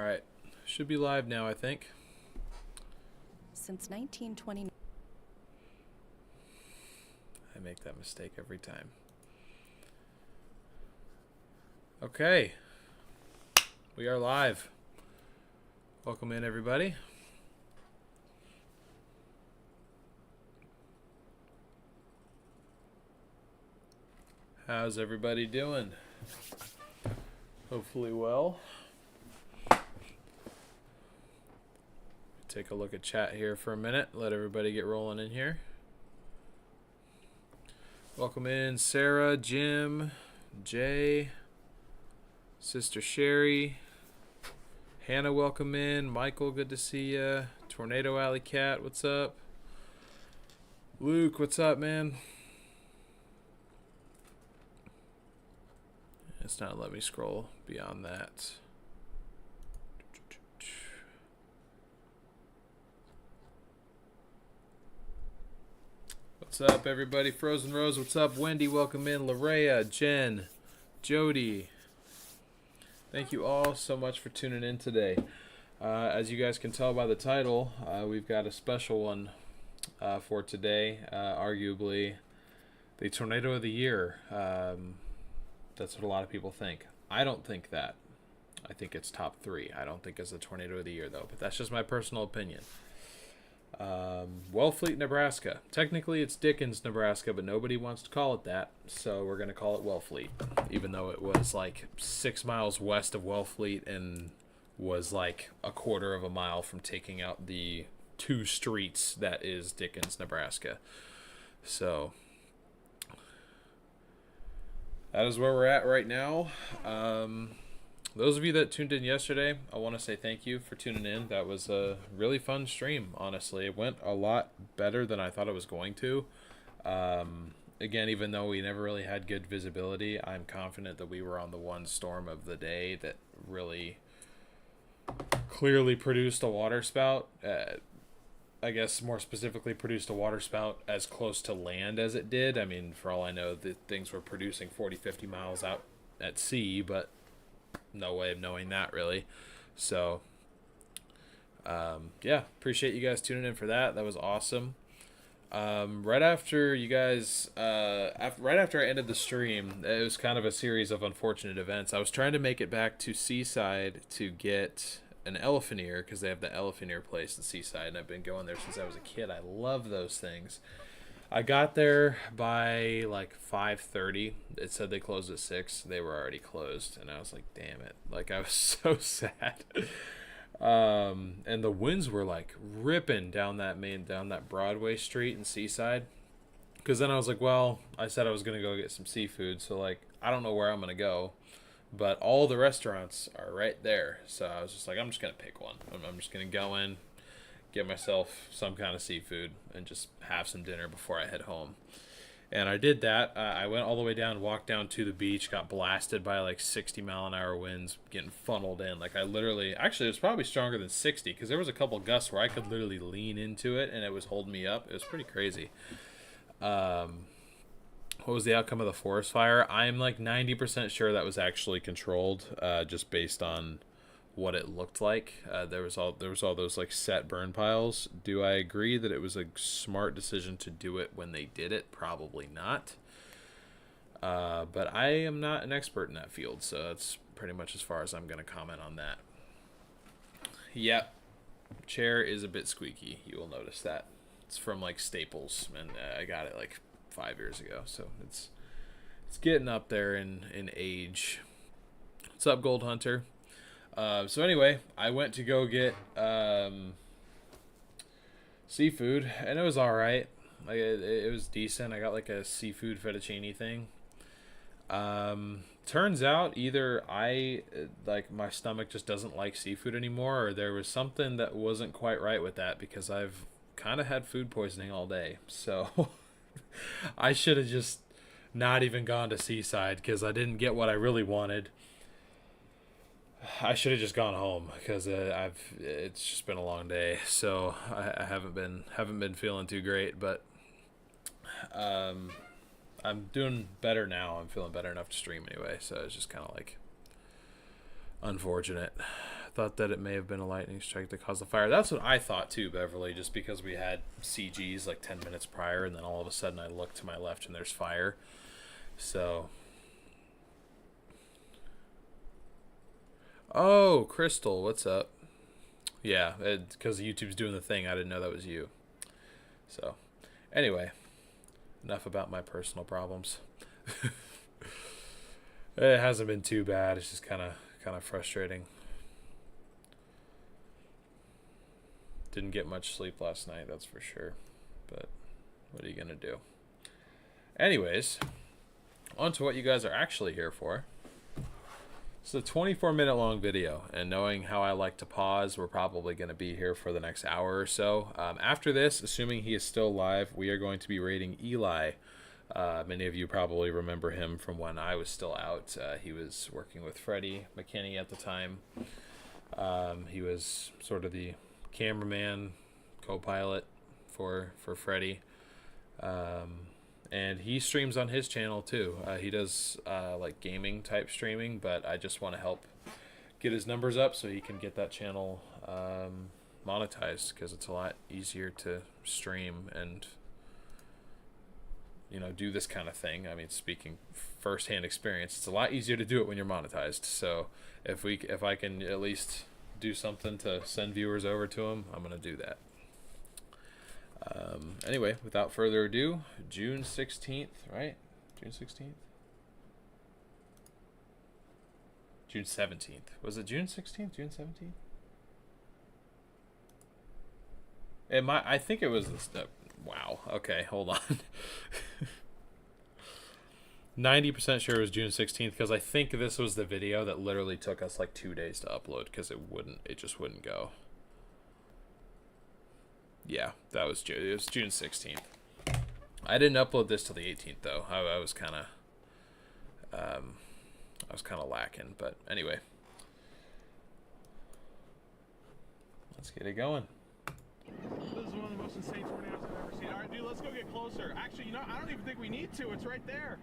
right. Should be live now, I think. Since 1929. I make that mistake every time. Okay. We are live. Welcome in, everybody. How's everybody doing? Hopefully well. Take a look at chat here for a minute. Let everybody get rolling in here. Welcome in Sarah, Jim, Jay, Sister Sherry, Hannah, welcome in. Michael, good to see ya. Tornado Alley Cat, what's up? Luke, what's up, man? It's not letting me scroll beyond that. What's up, everybody? Frozen Rose, what's up? Wendy, welcome in. Larea, Jen, Jody. Thank you all so much for tuning in today. As you guys can tell by the title, we've got a special one for today. Arguably, the Tornado of the Year. That's what a lot of people think. I don't think that. I think it's top 3. I don't think it's the Tornado of the Year, though. But that's just my personal opinion. Wellfleet, Nebraska. Technically, it's Dickens, Nebraska, but nobody wants to call it that, so we're going to call it Wellfleet, even though it was like 6 miles west of Wellfleet and was like a quarter of a mile from taking out the 2 streets that is Dickens, Nebraska. So that is where we're at right now. Those of you that tuned in yesterday, I want to say thank you for tuning in. That was a really fun stream, honestly. It went a lot better than I thought it was going to. Again, even though we never really had good visibility, I'm confident that we were on the one storm of the day that really clearly produced a waterspout. I guess more specifically produced a waterspout as close to land as it did. I mean, for all I know, the things were producing 40, 50 miles out at sea, but no way of knowing that, really. So yeah, appreciate you guys tuning in for that. That was awesome. Right after you guys right after I ended the stream, it was kind of a series of unfortunate events. I was trying to make it back to Seaside to get an elephant ear, because they have the elephant ear place in Seaside, and I've been going there since I was a kid. I love those things. I got there by like 5:30. It said they closed at 6. They were already closed, and I was like, damn it. Like, I was so sad. And the winds were like ripping down that Broadway street in Seaside. Because then I was like, well, I said I was going to go get some seafood, so like, I don't know where I'm going to go. But all the restaurants are right there. So I was just like, I'm just going to pick one. I'm just going to go in, get myself some kind of seafood, and just have some dinner before I head home. And I did that. I went all the way down, walked down to the beach, got blasted by like 60-mile-an-hour winds, getting funneled in. Like, I literally, actually, it was probably stronger than 60, because there was a couple gusts where I could literally lean into it, and it was holding me up. It was pretty crazy. What was the outcome of the forest fire? I'm like 90% sure that was actually controlled, just based on what it looked like. There was all those like set burn piles. Do I agree that it was a smart decision to do it when they did it? Probably not. But I am not an expert in that field, so that's pretty much as far as I'm going to comment on that. Yep, chair is a bit squeaky. You will notice that. It's from like Staples, and I got it like 5 years ago, so it's getting up there in age. What's up, Gold Hunter? So anyway, I went to go get seafood, and it was all right. Like, it was decent. I got like a seafood fettuccine thing. Turns out either my stomach just doesn't like seafood anymore, or there was something that wasn't quite right with that, because I've kind of had food poisoning all day. So I should have just not even gone to Seaside, because I didn't get what I really wanted. I should have just gone home, because it's just been a long day, so I haven't been feeling too great, but I'm doing better now. I'm feeling better enough to stream anyway, so it's just kind of like unfortunate thought that it may have been a lightning strike that caused the fire. That's what I thought too, Beverly, just because we had CGs like 10 minutes prior, and then all of a sudden I look to my left and there's fire. So... Oh, Crystal, what's up? Yeah, because YouTube's doing the thing. I didn't know that was you. So, anyway, enough about my personal problems. It hasn't been too bad. It's just kind of frustrating. Didn't get much sleep last night, that's for sure. But what are you gonna do? Anyways, on to what you guys are actually here for. It's a 24-minute long video, and knowing how I like to pause, we're probably going to be here for the next hour or so. After this, assuming he is still live, we are going to be rating Eli. Many of you probably remember him from when I was still out. He was working with Freddie McKinney at the time. He was sort of the cameraman, co-pilot for Freddie. And he streams on his channel too. He does like gaming type streaming, but I just want to help get his numbers up so he can get that channel monetized, because it's a lot easier to stream and, you know, do this kind of thing. I mean, speaking firsthand experience, it's a lot easier to do it when you're monetized. So if I can at least do something to send viewers over to him, I'm gonna do that. Anyway, without further ado, June 16th, right? June 16th? June 17th. Was it June 16th? June 17th? I think it was this. Wow. Okay, hold on. 90% sure it was June 16th, because I think this was the video that literally took us like 2 days to upload, because it just wouldn't go. Yeah, it was June 16th. I didn't upload this till the 18th though. I was kind of lacking, but anyway. Let's get it going. This is one of the most insane tornadoes I've ever seen. All right, dude, let's go get closer. Actually, you know, I don't even think we need to. It's right there.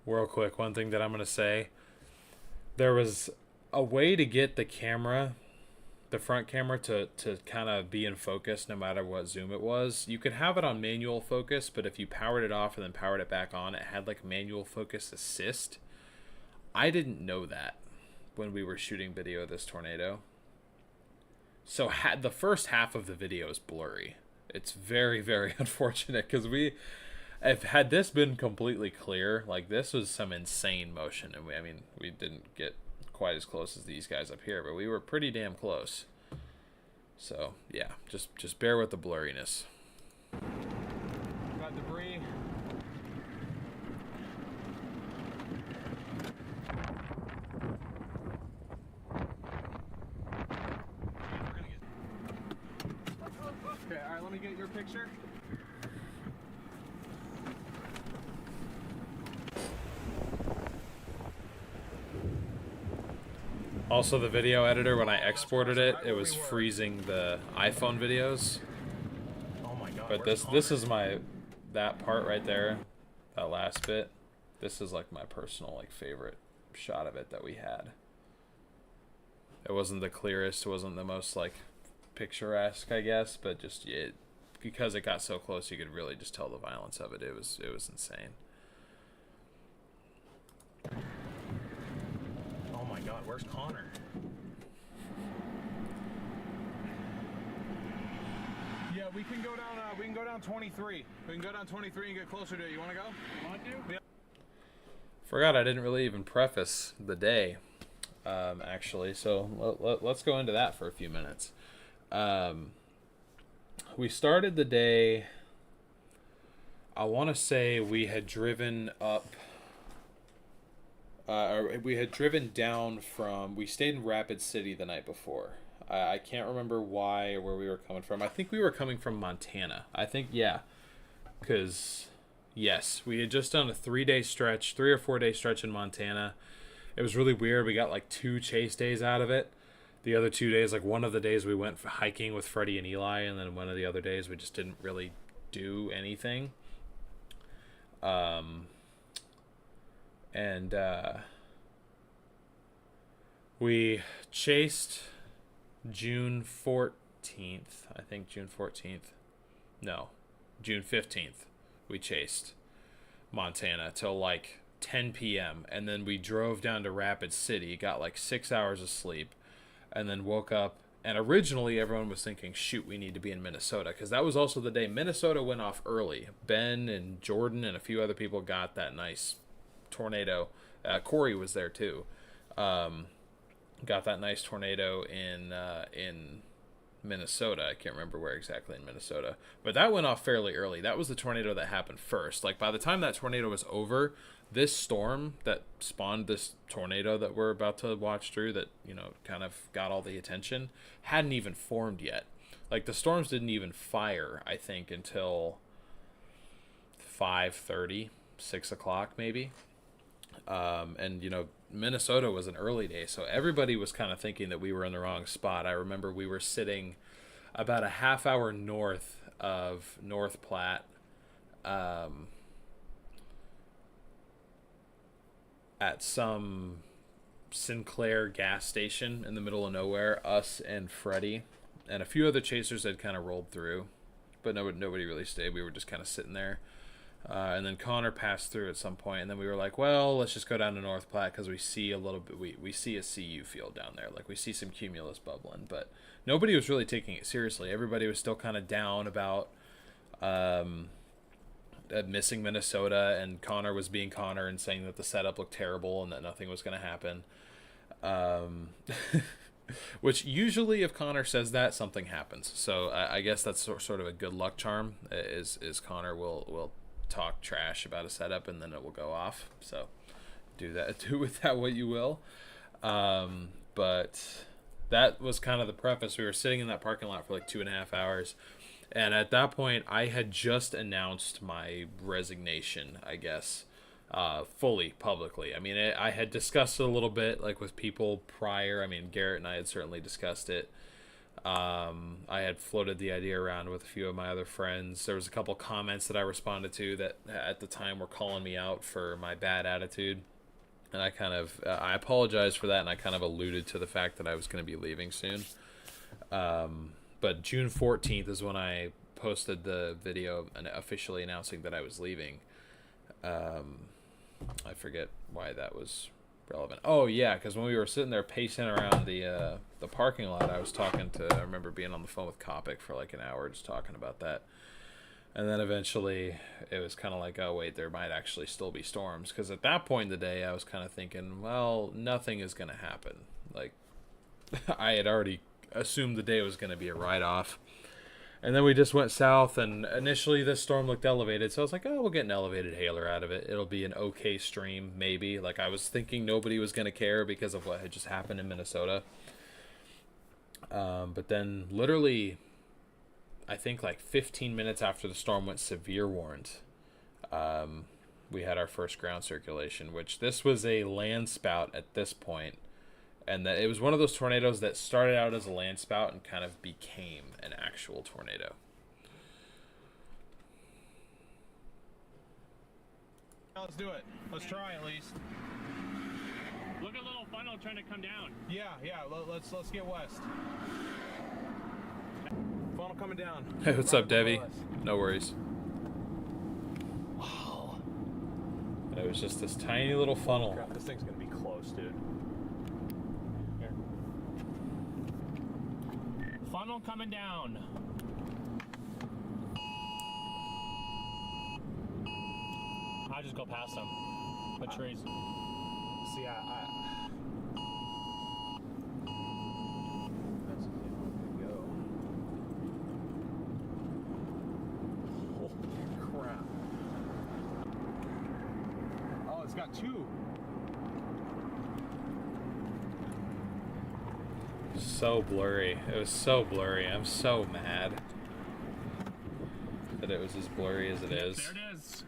Real quick, one thing that I'm going to say. There was a way to get the camera, the front camera, to kind of be in focus no matter what zoom it was. You could have it on manual focus, but if you powered it off and then powered it back on, it had like manual focus assist. I didn't know that when we were shooting video of this tornado. So the first half of the video is blurry. It's very, very unfortunate, because had this been completely clear, like this was some insane motion, and we didn't get quite as close as these guys up here, but we were pretty damn close. So yeah, just bear with the blurriness. Got debris. Okay, all right, let me get your picture. Also, the video editor, when I exported it, it was freezing the iPhone videos. Oh my god. But this is that part right there, that last bit. This is like my personal like favorite shot of it that we had. It wasn't the clearest, it wasn't the most like picturesque, I guess, but just because it got so close, you could really just tell the violence of it. It was insane. Oh my god, where's Connor? Yeah, we can go down 23. We can go down 23 and get closer to it. You want to go? You want to? Yeah. Forgot I didn't really even preface the day, actually. So let's go into that for a few minutes. We started the day, I want to say we had driven up, we had driven down from, we stayed in Rapid City the night before. I can't remember why or where we were coming from. I think we were coming from Montana. I think, yeah, because, yes, we had just done a 3 or 4 day stretch in Montana. It was really weird. We got like 2 chase days out of it. The other 2 days, like one of the days we went hiking with Freddie and Eli, and then one of the other days we just didn't really do anything. We chased June 14th. I think June 14th. No, June 15th. We chased Montana till like 10 p.m. And then we drove down to Rapid City, got like 6 hours of sleep, and then woke up. And originally everyone was thinking, shoot, we need to be in Minnesota, because that was also the day Minnesota went off early. Ben and Jordan and a few other people got that nice tornado. Corey was there too. Got that nice tornado in Minnesota. I can't remember where exactly in Minnesota, but that went off fairly early. That was the tornado that happened first. Like by the time that tornado was over, this storm that spawned this tornado that we're about to watch through, that, you know, kind of got all the attention, hadn't even formed yet. Like the storms didn't even fire, I think, until 5:30, 6 o'clock maybe. And you know, Minnesota was an early day, so everybody was kind of thinking that we were in the wrong spot. I remember we were sitting about a half hour north of North Platte, at some Sinclair gas station in the middle of nowhere. Us and Freddie and a few other chasers had kind of rolled through, but nobody really stayed. We were just kind of sitting there. And then Connor passed through at some point, and then we were like, well, let's just go down to North Platte because we see a little bit, we see a CU field down there. Like we see some cumulus bubbling, but nobody was really taking it seriously. Everybody was still kind of down about missing Minnesota, and Connor was being Connor and saying that the setup looked terrible and that nothing was going to happen. Which usually if Connor says that, something happens. So I guess that's sort of a good luck charm, is Connor will talk trash about a setup and then it will go off. So do with that what you will. But that was kind of the preface. We were sitting in that parking lot for like 2.5 hours, and at that point I had just announced my resignation, I guess, fully publicly. I mean, I had discussed it a little bit like with people prior. I mean, Garrett and I had certainly discussed it. I had floated the idea around with a few of my other friends. There was a couple comments that I responded to that at the time were calling me out for my bad attitude, and I kind of I apologized for that, and I kind of alluded to the fact that I was going to be leaving soon. But June 14th is when I posted the video and officially announcing that I was leaving. I forget why that was relevant. Oh yeah, because when we were sitting there pacing around the parking lot, I remember being on the phone with Kopic for like an hour just talking about that. And then eventually it was kind of like, oh wait, there might actually still be storms, because at that point in the day I was kind of thinking, well, nothing is going to happen. Like I had already assumed the day was going to be a write-off. And then we just went south, and initially this storm looked elevated, so I was like, oh, we'll get an elevated hailer out of it. It'll be an okay stream, maybe. Like, I was thinking nobody was going to care because of what had just happened in Minnesota. But then, literally, I think like 15 minutes after the storm went severe warned, we had our first ground circulation, which this was a land spout at this point. And that it was one of those tornadoes that started out as a land spout and kind of became an actual tornado. Let's do it. Let's try at least. Look at little funnel trying to come down. Yeah. Let's get west. Funnel coming down. Hey, what's up, Debbie? No worries. Wow. It was just this tiny little funnel. Crap, this thing's gonna be close, dude. Funnel coming down. I just go past them. The trees. See, that's go. Holy crap. Oh, it's got two. So blurry. It was so blurry. I'm so mad that it was as blurry as it is. There it is.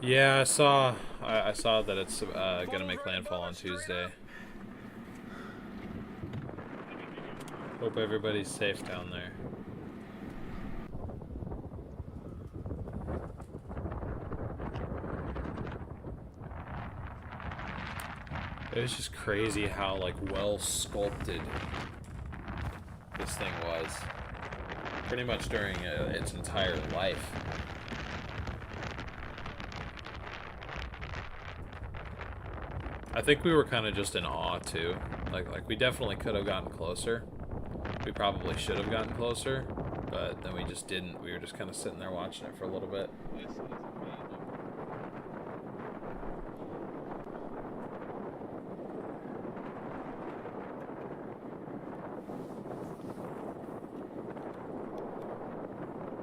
Yeah, I saw that it's gonna make landfall on Tuesday. Hope everybody's safe down there. It was just crazy how like well sculpted this thing was. Pretty much during its entire life. I think we were kind of just in awe too. Like we definitely could have gotten closer. We probably should have gotten closer, but then we just didn't. We were just kind of sitting there watching it for a little bit. This is amazing.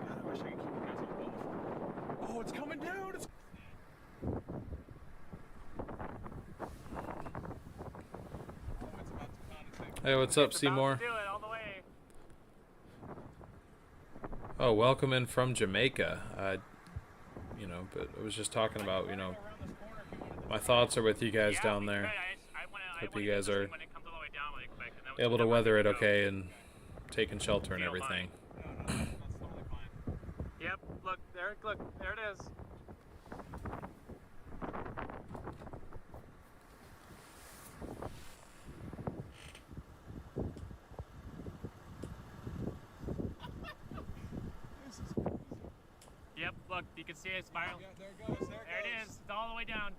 God, I wish I could keep my hands on both. Oh, it's coming down! It's... Oh, it's about to condensate. Hey, what's up, Seymour? Do it all the way. Oh, welcome in from Jamaica. You know, but I was just talking about, you know, my thoughts are with you guys down there. Hope you guys are able to weather it okay and taking shelter and everything. Yep, look, there it is. Yep, look, you can see it spiral. Yeah, there it goes, There it is, it's all the way down.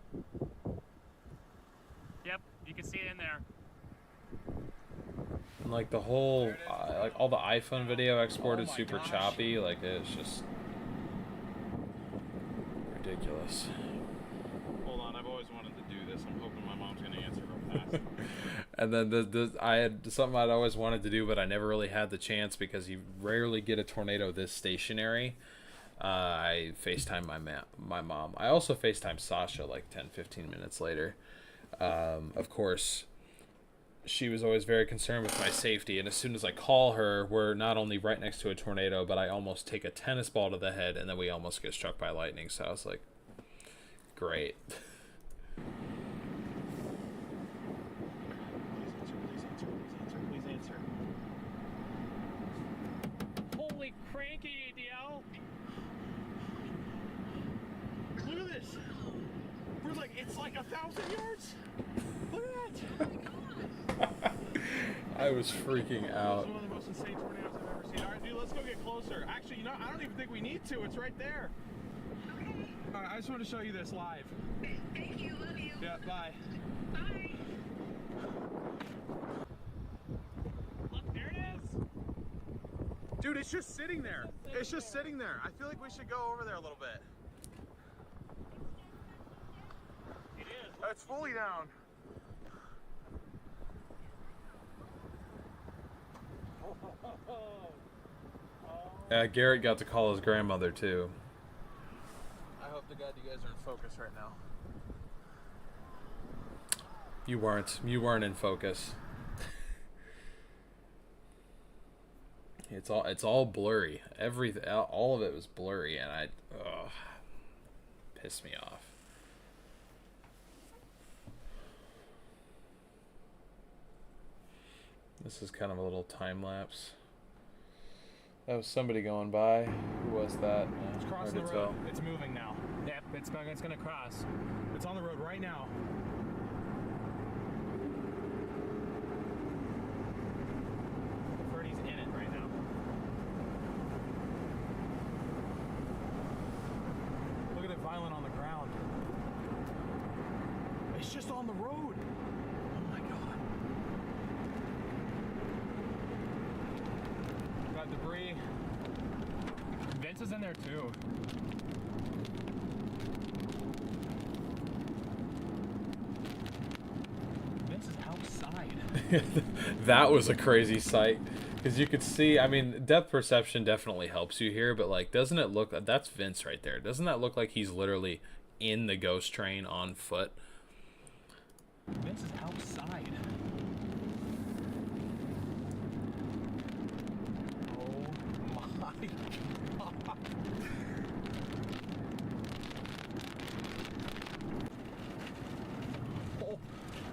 Yep, you can see it in there. And like the whole, like all the iPhone video exported super choppy. Like it's just ridiculous. Hold on, I've always wanted to do this. I'm hoping my mom's gonna answer real fast. And then I had something I'd always wanted to do, but I never really had the chance because you rarely get a tornado this stationary. I FaceTime my mom. I also FaceTime Sasha like 10-15 minutes later. Of course, she was always very concerned with my safety, and as soon as I call her, we're not only right next to a tornado, but I almost take a tennis ball to the head, and then we almost get struck by lightning. So I was like, great. Please answer. Holy cranky, ADL! Look at this. We're like, it's like 1,000 yards. Look at that. I was freaking out. This is one of the most insane tornadoes I've ever seen. All right, dude, let's go get closer. Actually, you know, I don't even think we need to. It's right there. All right, I just want to show you this live. Thank you, love you. Yeah, bye. Bye. Look, there it is! Dude, it's just sitting there. It's just sitting there. I feel like we should go over there a little bit. It is. It's fully down. Garrett got to call his grandmother too. I hope to God you guys are in focus right now. You weren't. You weren't in focus. It's all blurry. All of it was blurry, and pissed me off. This is kind of a little time lapse. That was somebody going by. Who was that? It's Hard crossing to the tell. road. It's moving now. Yep, it's gonna cross. It's on the road right now. Ferdy's in it right now. Look at it violent on the ground. It's just on the road. Oh my God. Got debris. Vince is in there too. Vince is outside. That was a crazy sight. Because you could see, I mean, depth perception definitely helps you here, but like, doesn't it look, that's Vince right there. Doesn't that look like he's literally in the ghost train on foot? Vince is outside. Oh my God. Oh,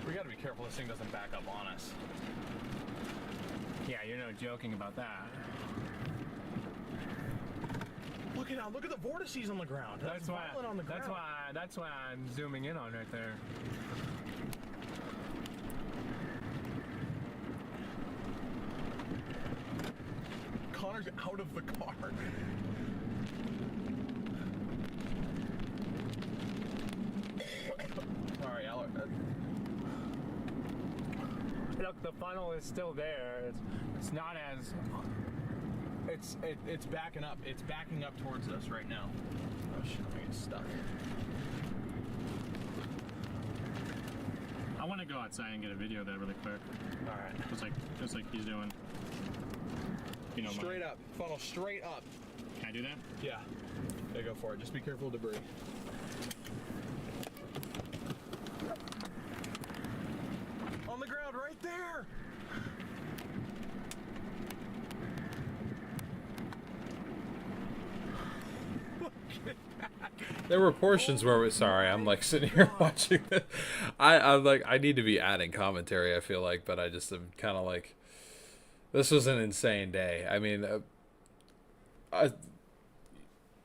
we gotta be careful this thing doesn't back up on us. Yeah, you're no joking about that. Look at the vortices on the ground. That's violent on the ground. That's why I'm zooming in on right there. Connor's out of the car. Sorry, Look, the funnel is still there. It's not as... It's backing up. It's backing up towards us right now. Oh shit, I'm getting stuck. I want to go outside and get a video of that really quick. All right. Just like he's doing. You know, Straight up. Funnel straight up. Can I do that? Yeah. Yeah, go for it. Just be careful of debris. On the ground right there! There were portions where sorry, I'm like sitting here watching it. I'm like, I need to be adding commentary, I feel like, but I just am kind of like, this was an insane day. I mean,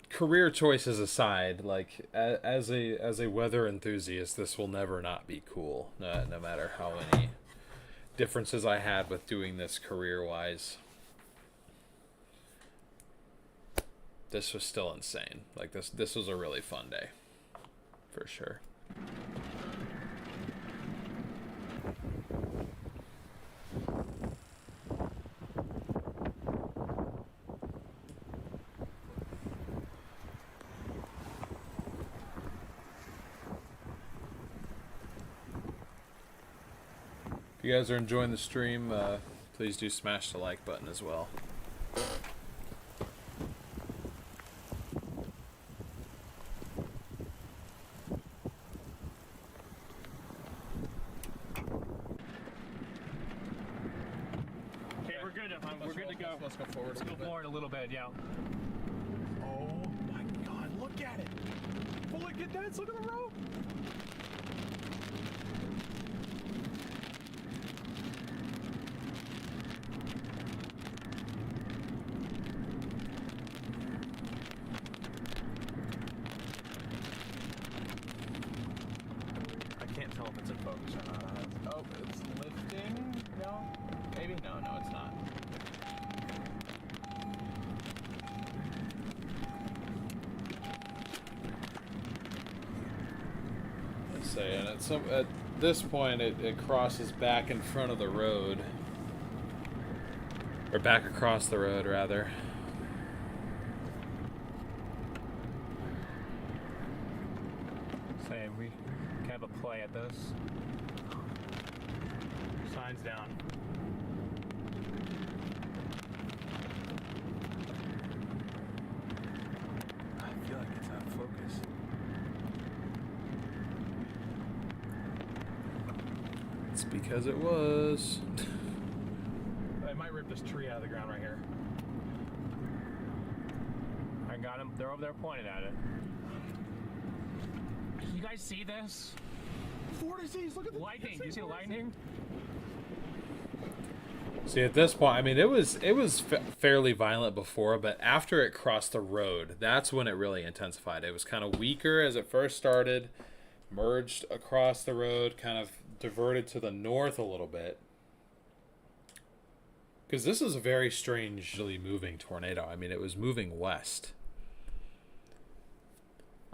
career choices aside, like as a weather enthusiast, this will never not be cool, no matter how many differences I had with doing this career-wise. This was still insane. Like this was a really fun day, for sure. If you guys are enjoying the stream, please do smash the like button as well. Let's go forward. Let's go forward a little bit, yeah. Oh my God! Look at it. Fully get that. Look at the rope. I can't tell if it's in focus or not. Oh, it's lifting. No, maybe no, it's not. And at this point it crosses back in front of the road, or back across the road rather. Say we can have a play at this. Signs down. I feel like it's out of focus. It's because it was. I might rip this tree out of the ground right here. I got him. They're over there pointing at it. You guys see this? Vortices, look at the Lightning. Do you see lightning? See, at this point, I mean, it was fairly violent before, but after it crossed the road, that's when it really intensified. It was kind of weaker as it first started, merged across the road, kind of diverted to the north a little bit, because this is a very strangely moving tornado. I mean, it was moving west,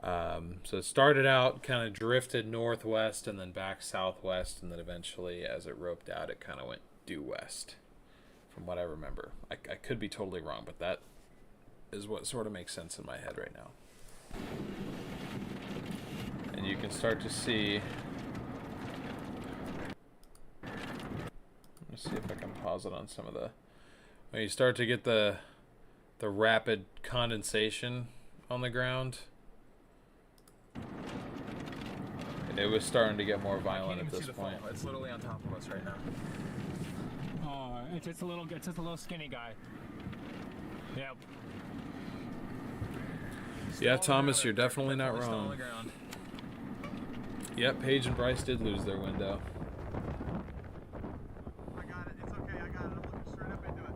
so it started out kind of drifted northwest and then back southwest, and then eventually as it roped out it kind of went due west, from what I remember. I could be totally wrong, but that is what sort of makes sense in my head right now. And you can start to see, let's see if I can pause it on some of the, when you start to get the rapid condensation on the ground, it was starting to get more violent at this point. It's literally on top of us right now. Oh, it's just a little skinny guy. Yep. Yeah, Thomas, you're definitely not Still on wrong. the ground. Yep, Paige and Bryce did lose their window. I got it. It's okay. I got it. I'm looking straight up into it.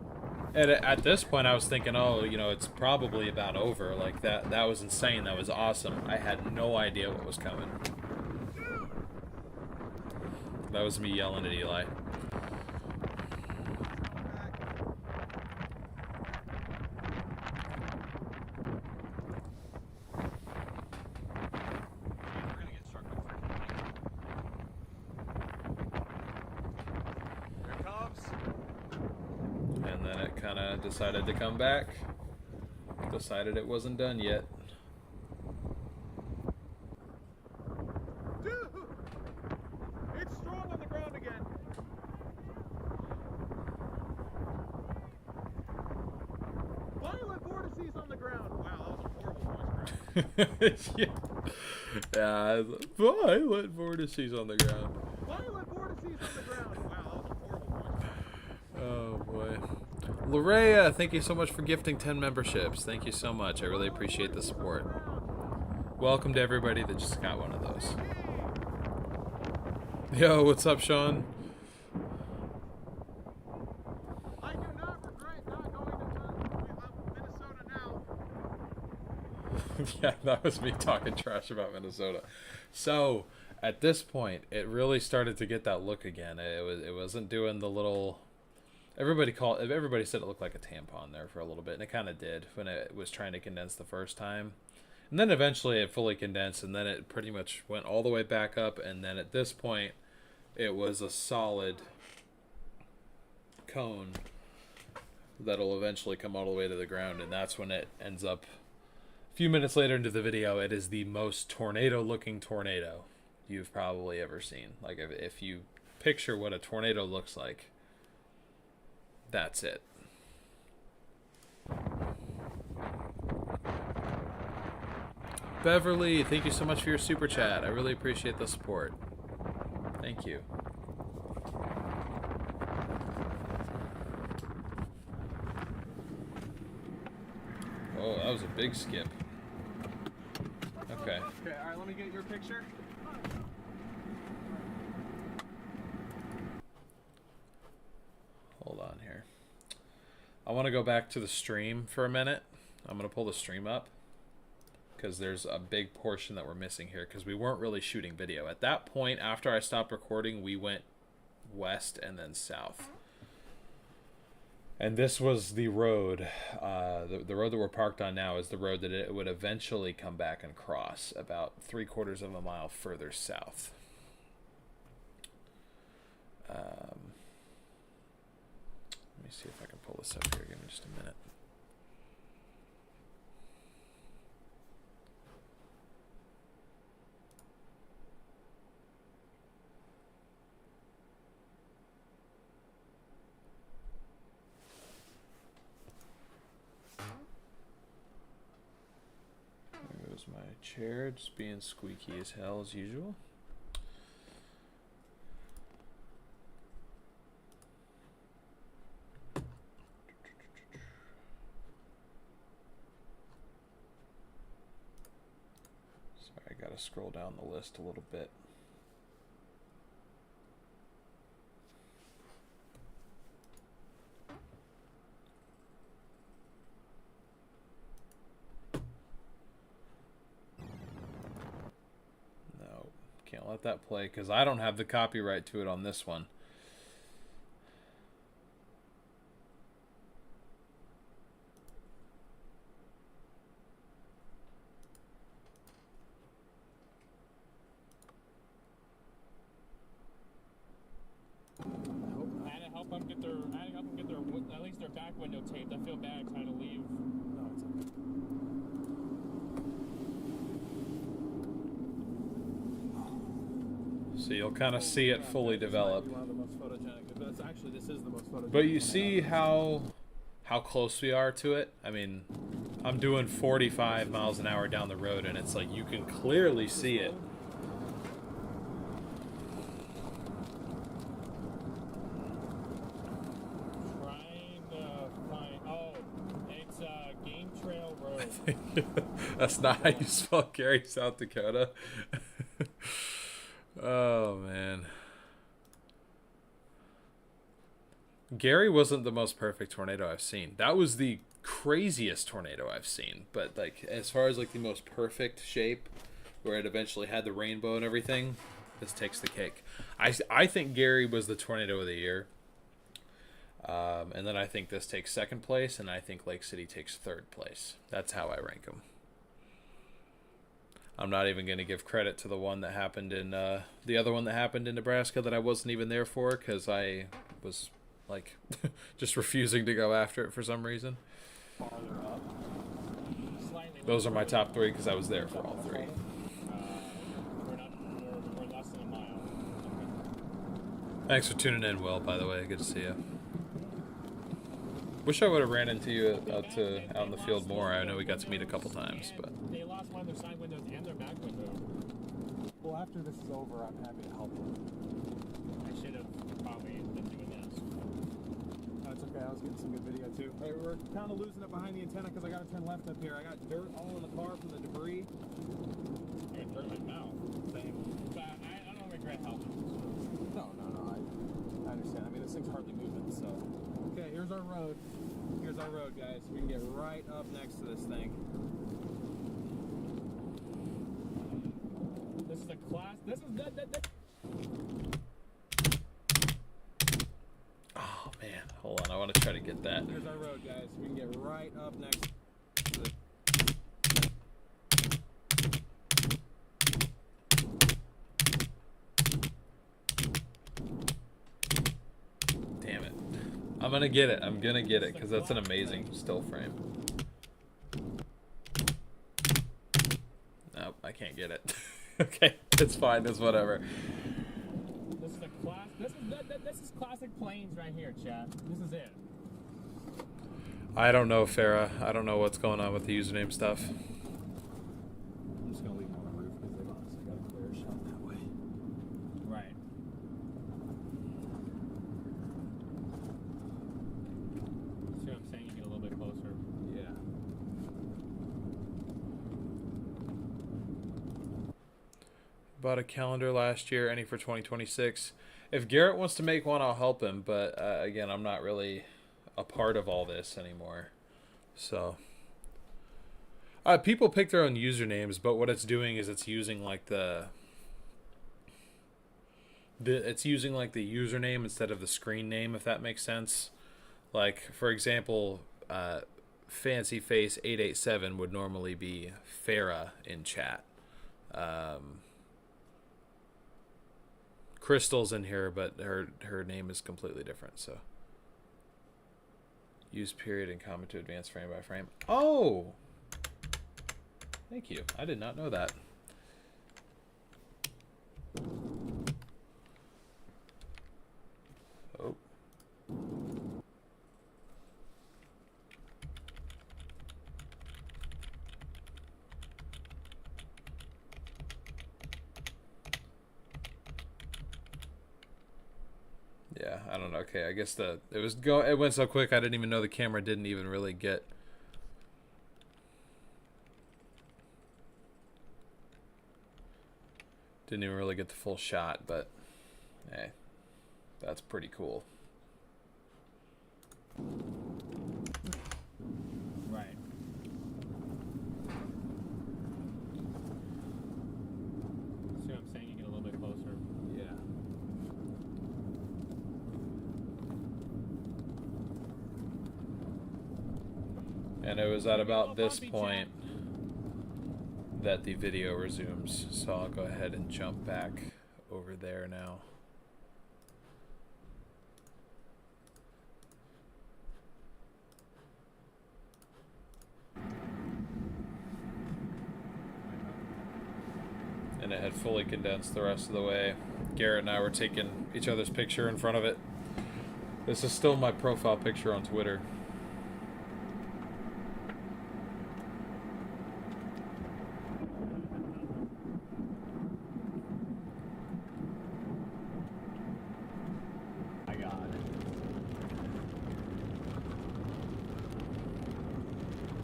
And at this point, I was thinking, oh, you know, it's probably about over. Like, that was insane. That was awesome. I had no idea what was coming. That was me yelling at Eli. kind of decided to come back. Decided it wasn't done yet. Dude! It's strong on the ground again. Violent vortices on the ground. Wow, that was a horrible voice crack. Yeah, violent vortices on the ground. Violent vortices on the ground. Wow, that was a horrible voice crack. Oh boy. Lorea, thank you so much for gifting 10 memberships. Thank you so much. I really appreciate the support. Welcome to everybody that just got one of those. Yo, what's up, Sean? I do not regret not going to Minnesota now. Yeah, that was me talking trash about Minnesota. So, at this point, it really started to get that look again. It wasn't doing the little... Everybody said it looked like a tampon there for a little bit, and it kind of did when it was trying to condense the first time. And then eventually it fully condensed, and then it pretty much went all the way back up, and then at this point, it was a solid cone that'll eventually come all the way to the ground, and that's when it ends up. A few minutes later into the video, it is the most tornado-looking tornado you've probably ever seen. Like, if you picture what a tornado looks like, that's it. Beverly, thank you so much for your super chat. I really appreciate the support. Thank you. Oh, that was a big skip. Okay. Okay, alright, let me get your picture. Hold on here. I want to go back to the stream for a minute. I'm going to pull the stream up because there's a big portion that we're missing here because we weren't really shooting video. At that point, after I stopped recording, we went west and then south. And this was the road. The road that we're parked on now is the road that it would eventually come back and cross about 3/4 of a mile further south. Let me see if I can pull this up here. Give me just a minute. There goes my chair, just being squeaky as hell as usual. I gotta scroll down the list a little bit. No, can't let that play because I don't have the copyright to it on this one. At least their back window taped. I feel bad trying to leave. No, it's okay. So you'll kind of see it fully develop. Actually, this is the most photogenic. But you see how close we are to it? I mean, I'm doing 45 miles an hour down the road, and it's like you can clearly see it. That's not how you spell Gary, South Dakota. Oh, man. Gary wasn't the most perfect tornado I've seen. That was the craziest tornado I've seen. But, like, as far as, like, the most perfect shape, where it eventually had the rainbow and everything, this takes the cake. I think Gary was the tornado of the year. And then I think this takes second place, and I think Lake City takes third place. That's how I rank them. I'm not even going to give credit to the one that happened in the other one that happened in Nebraska that I wasn't even there for because I was like just refusing to go after it for some reason. Farther up. Slightly. Those are my top 3 because I was there for all 3. We're less than a mile. Thanks for tuning in, Will, by the way. Good to see you. Wish I would have ran into you out in the field more. I know we got to meet a couple times, but They lost one of their side windows and their back window. Well, after this is over, I'm happy to help them. I should have probably been doing this. That's okay. I was getting some good video too. Hey, we're kind of losing it behind the antenna because I got to turn left up here. I got dirt all in the car from the debris. You're in German now. Same. But I don't regret helping. No. I understand. I mean, this thing's hardly moving, so. Okay, here's our road. Here's our road, guys. We can get right up next to this thing. This is a class. This is the. oh man, hold on. I want to try to get that. Here's our road, guys. We can get right up next to this. Damn it. I'm gonna get it. I'm gonna get it because that's an amazing still frame. Nope, I can't get it. Okay, it's fine. It's whatever. This is a class. This is classic planes right here, chat. This is it. I don't know, Farah. I don't know what's going on with the username stuff. I'm just going to leave them on the roof because they've honestly got a clear shot that way. Right. See what I'm saying? You get a little bit closer. Yeah. Bought a calendar last year, any for 2026. If Garrett wants to make one, I'll help him. But again, I'm not really a part of all this anymore. So people pick their own usernames, but what it's doing is it's using like it's using like the username instead of the screen name, if that makes sense. Like for example, Fancy Face 887 would normally be Farah in chat. Crystal's in here, but her name is completely different. So use period and comma to advance frame by frame. Oh, thank you. I did not know that. Oh. Yeah, I don't know. Okay, I guess it went so quick I didn't even know the camera didn't even really get. Didn't even really get the full shot, but hey, that's pretty cool. Right. See what I'm saying? You get a little bit closer. Yeah. And it was at about this point that the video resumes, so I'll go ahead and jump back over there now. And it had fully condensed the rest of the way. Garrett and I were taking each other's picture in front of it. This is still my profile picture on Twitter. I got it.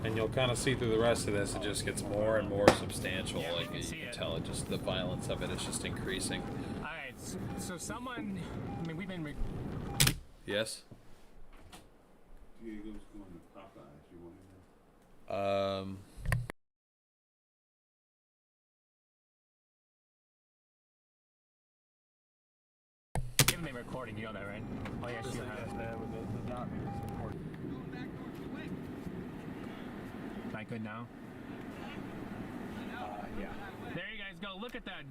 And you'll kind of see through the rest of this, it just gets more and more substantial. Yeah, we like can you see can it. tell, it just the violence of it is just increasing. Alright, so someone, I mean, we've been, Yes. Diego's going to Popeyes. You want me given the recording, you know that, right? Oh, yes, you have. The not recording. Not good now? Yeah. There you guys go. Look at that.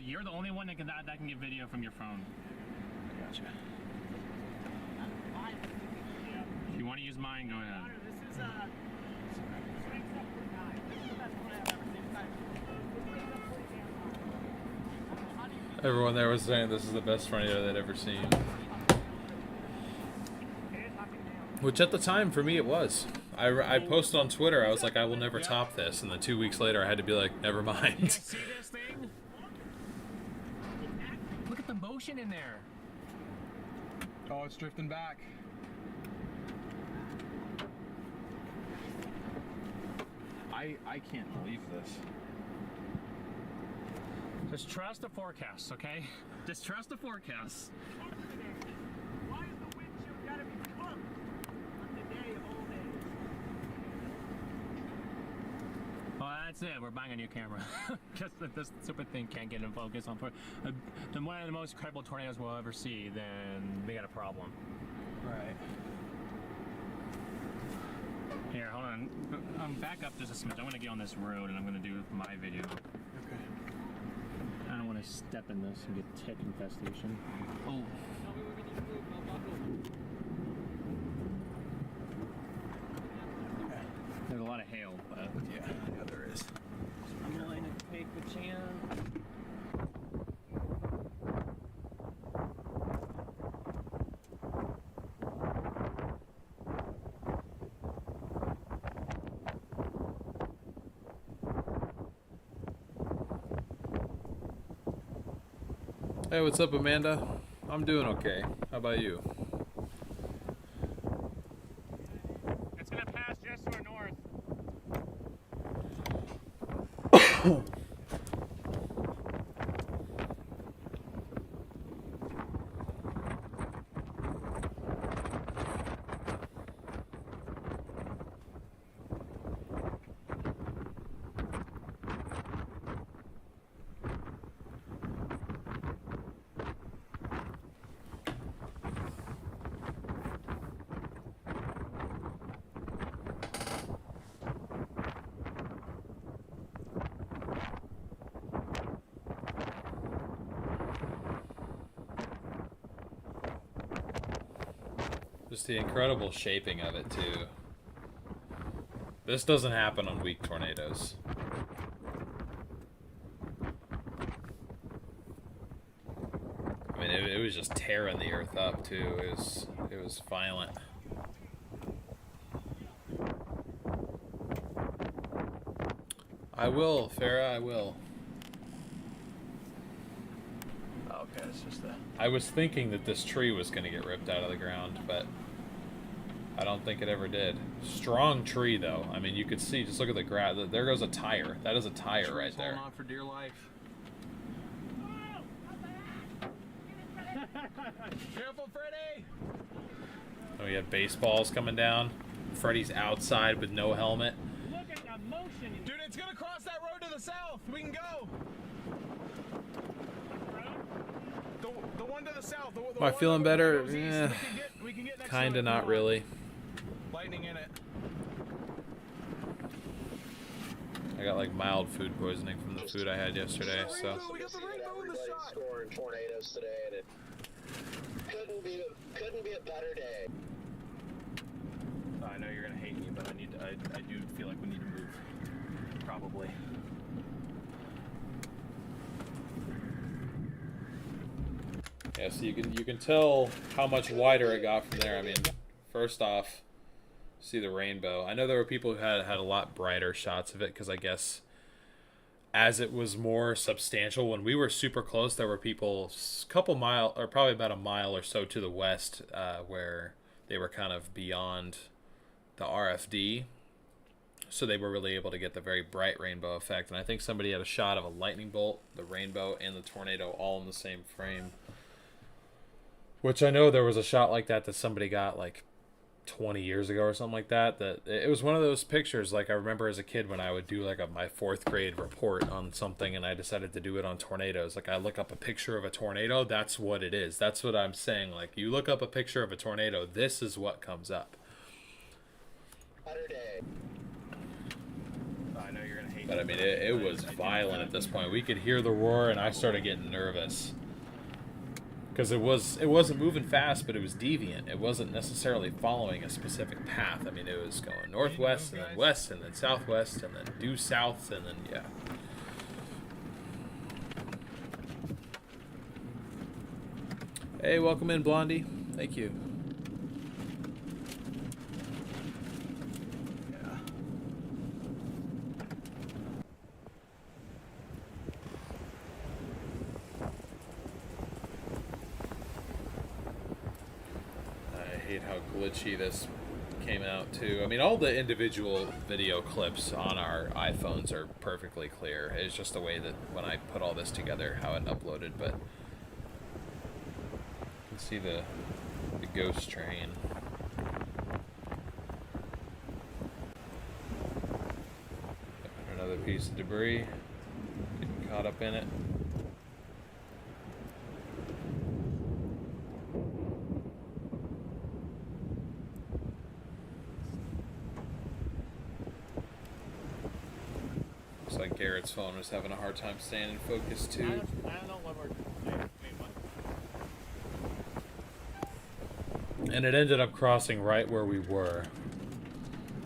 you're the only one that can get video from your phone. Gotcha. If you want to use mine, go ahead. This is straight stuff for a guy. This is the best one I've ever seen. Everyone there was saying this is the best tornado they'd ever seen. Which at the time, for me, it was. I posted on Twitter, I was like, I will never top this. And then 2 weeks later, I had to be like, never mind. See this thing? Look at the motion in there. Oh, it's drifting back. I can't believe this. Just trust the forecast, okay? Just trust the forecast. Why is the windshield gotta be cooked on the day of all days? Well, that's it. We're buying a new camera. Because this stupid thing can't get in focus on. One of the most incredible tornadoes we'll ever see, then we got a problem. Right. Here, hold on. Back up just a smidge. I'm gonna get on this road and I'm gonna do my video. Okay. I don't want to step in this and get tick infestation. Oh. There's a lot of hail, but Yeah, there is. I'm willing to take the chance. Hey, what's up, Amanda? I'm doing okay. How about you? It's gonna pass just to our north. Just the incredible shaping of it, too. This doesn't happen on weak tornadoes. I mean, it was just tearing the earth up, too. It was violent. I will, Farah, I will. Okay, it's just a... I was thinking that this tree was going to get ripped out of the ground, but I don't think it ever did. Strong tree, though. I mean, you could see, just look at the grass. There goes a tire. That is a tire right there. Holding on for dear life. Careful, Freddy! Oh, we have baseballs coming down. Freddy's outside with no helmet. Look at the motion. Dude, it's gonna cross that road to the south. We can go. The one to the south. The Am I feeling better? We can get next to Kinda it. not really. Lightning in it. I got like mild food poisoning from the food I had yesterday, so. We got the rainbow in the shot. Scoring tornadoes today, and it couldn't be a better day. I know you're gonna hate me, but I do feel like we need to move. Probably. Yeah, so you can tell how much wider it got from there. I mean, first off, see the rainbow. I know there were people who had a lot brighter shots of it because I guess as it was more substantial, when we were super close, there were people a couple mile or probably about a mile or so to the west where they were kind of beyond the RFD. So they were really able to get the very bright rainbow effect. And I think somebody had a shot of a lightning bolt, the rainbow, and the tornado all in the same frame. Which I know there was a shot like that somebody got like 20 years ago or something like that. That it was one of those pictures, like I remember as a kid when I would do like my 4th grade report on something and I decided to do it on tornadoes. Like I look up a picture of a tornado, that's what it is. That's what I'm saying. Like you look up a picture of a tornado, this is what comes up. Better day. I know you're gonna hate But I mean, it was violent at this point. We could hear the roar, and I started getting nervous. Because it wasn't moving fast, but it was deviant. It wasn't necessarily following a specific path. I mean, it was going northwest, and then west, and then southwest, and then due south, and then, yeah. Hey, welcome in, Blondie. Thank you. How glitchy this came out too. I mean, all the individual video clips on our iPhones are perfectly clear. It's just the way that when I put all this together, how it uploaded. But you can see the ghost train. Another piece of debris getting caught up in it. Like Garrett's phone was having a hard time staying in focus too. I don't know what And it ended up crossing right where we were.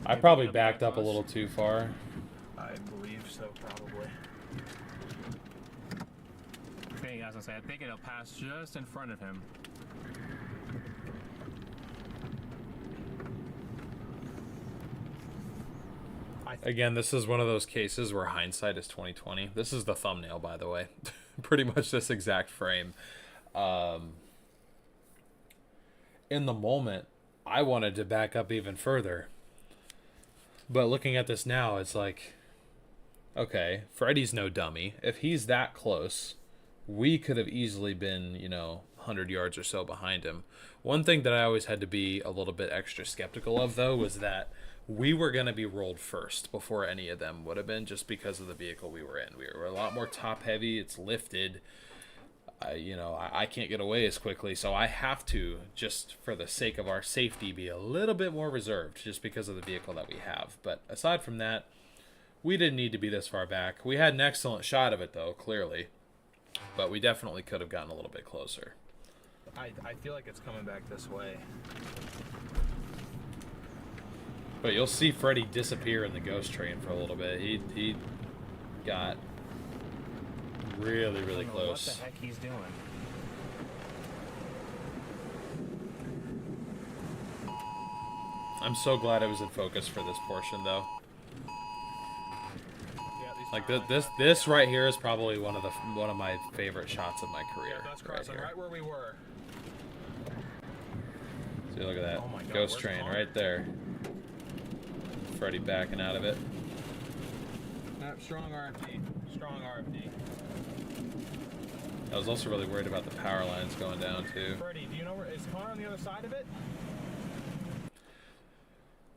I probably backed up a little too far. I believe so, probably. I think it'll pass just in front of him. Again, this is one of those cases where hindsight is 20/20. This is the thumbnail, by the way. Pretty much this exact frame. In the moment, I wanted to back up even further. But looking at this now, it's like, okay, Freddy's no dummy. If he's that close, we could have easily been, 100 yards or so behind him. One thing that I always had to be a little bit extra skeptical of, though, was that we were going to be rolled first before any of them would have been, just because of the vehicle we were in. We were a lot more top heavy. It's lifted. I can't get away as quickly, so I have to, just for the sake of our safety, be a little bit more reserved just because of the vehicle that we have. But aside from that, we didn't need to be this far back. We had an excellent shot of it, though, clearly. But we definitely could have gotten a little bit closer. I feel like it's coming back this way. But you'll see Freddy disappear in the ghost train for a little bit. He got really, really close. What the heck he's doing? I'm so glad I was in focus for this portion, though. Like this right here is probably one of my favorite shots of my career. That's right here. Right where we were. See, look at that. Oh my God, Ghost where's train Connor? right there. Freddy backing out of it. Strong RFD. Strong RFD. I was also really worried about the power lines going down too. Freddy, do you know where is Connor on the other side of it?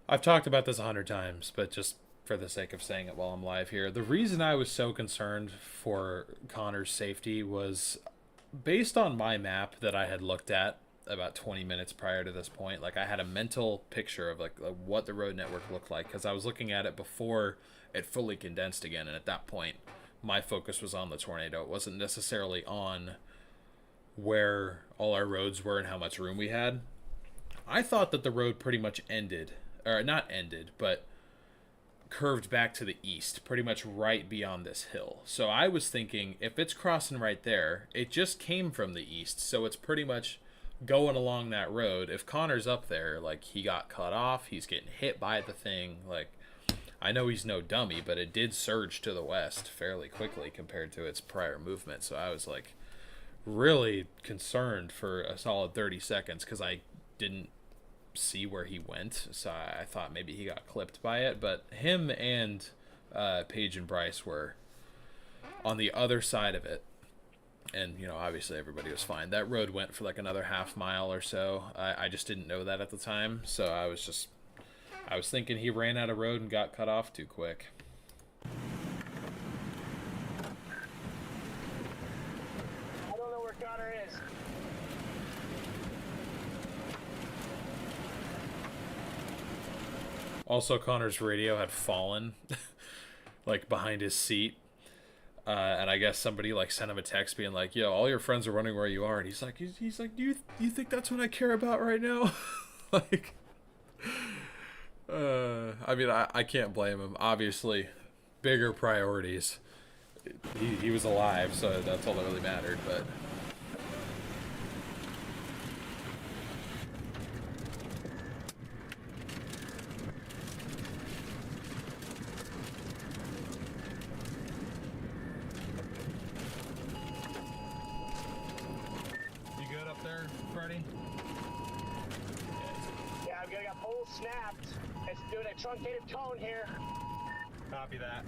I've talked about this 100 times, but just for the sake of saying it while I'm live here, the reason I was so concerned for Connor's safety was based on my map that I had looked at about 20 minutes prior to this point. Like, I had a mental picture of like what the road network looked like, because I was looking at it before it fully condensed again, and at that point my focus was on the tornado. It wasn't necessarily on where all our roads were and how much room we had. I thought that the road pretty much ended, or not ended, but curved back to the east, pretty much right beyond this hill. So I was thinking, if it's crossing right there, it just came from the east, so it's pretty much going along that road. If Connor's up there, like, he got cut off, he's getting hit by the thing, like, I know he's no dummy, but it did surge to the west fairly quickly compared to its prior movement. So I was like really concerned for a solid 30 seconds because I didn't see where he went. So I thought maybe he got clipped by it. But him and Paige and Bryce were on the other side of it. And, obviously everybody was fine. That road went for like another half mile or so. I just didn't know that at the time. So I was thinking he ran out of road and got cut off too quick. I don't know where Connor is. Also, Connor's radio had fallen like behind his seat. And I guess somebody like sent him a text being like, "Yo, all your friends are wondering where you are," and he's like, "Do you think that's what I care about right now?" Like, I mean, I can't blame him. Obviously, bigger priorities. He was alive, so that's all that really mattered. But You good up there, Freddie? Yeah, I'm getting a pole snapped. It's doing a truncated cone here. Copy that.